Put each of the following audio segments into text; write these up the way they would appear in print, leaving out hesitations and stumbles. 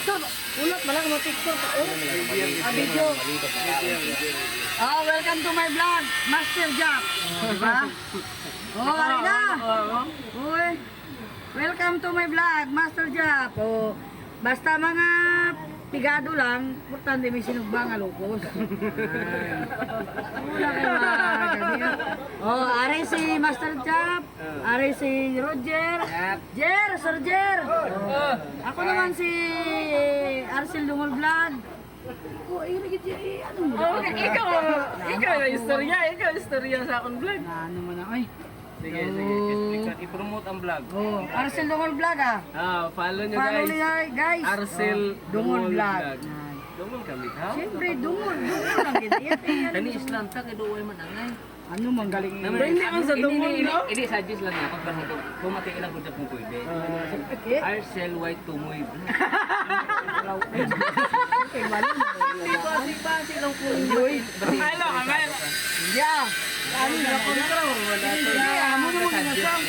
picture. Ulat malang mo picture. Video. Welcome to my vlog, Master Jack. Diba? Ari na. Uy. Welcome to my vlog, Master Jack. Basta mga pigado lang, importante may sinugbang alukos. Ari si Master Jack, ari si Roger, Sir Jer. Ako naman si Arcel Dumol Vlog. Ikaw istorya sa akong vlog. Ano man ay. Sige. I-promote ang vlog. Arcel Dumol Vlog Follow nyo Follow guys. niya guys. Arcel Dumol Vlog. Dumol kami ha? Siyempre, dumol lang gid. Kani Islam ta kay duoy man angay. Ano man galing Hindi man sa dumol, no? Ini suggest lang ako para kung matingin lang gud kung pwede. Arcel White Tumoy. Basi lang po. Hello, Amel. Yeah. Ano na ako na raw? Amo mo na sa.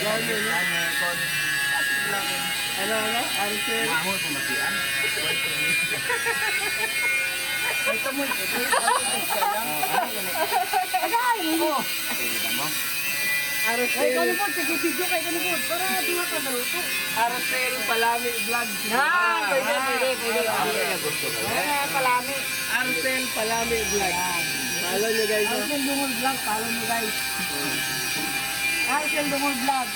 Ano? Arcel. Mahol pumatian. Ay, kanipod, sige video kay kanipod. Para duha ka daluto. Arcel Palami Vlog. Pwede. Palami. Arcel Palami Vlog. Follow nyo guys. Arcel Dumol Vlog, follow mo guys. Arcel Dumol Vlog.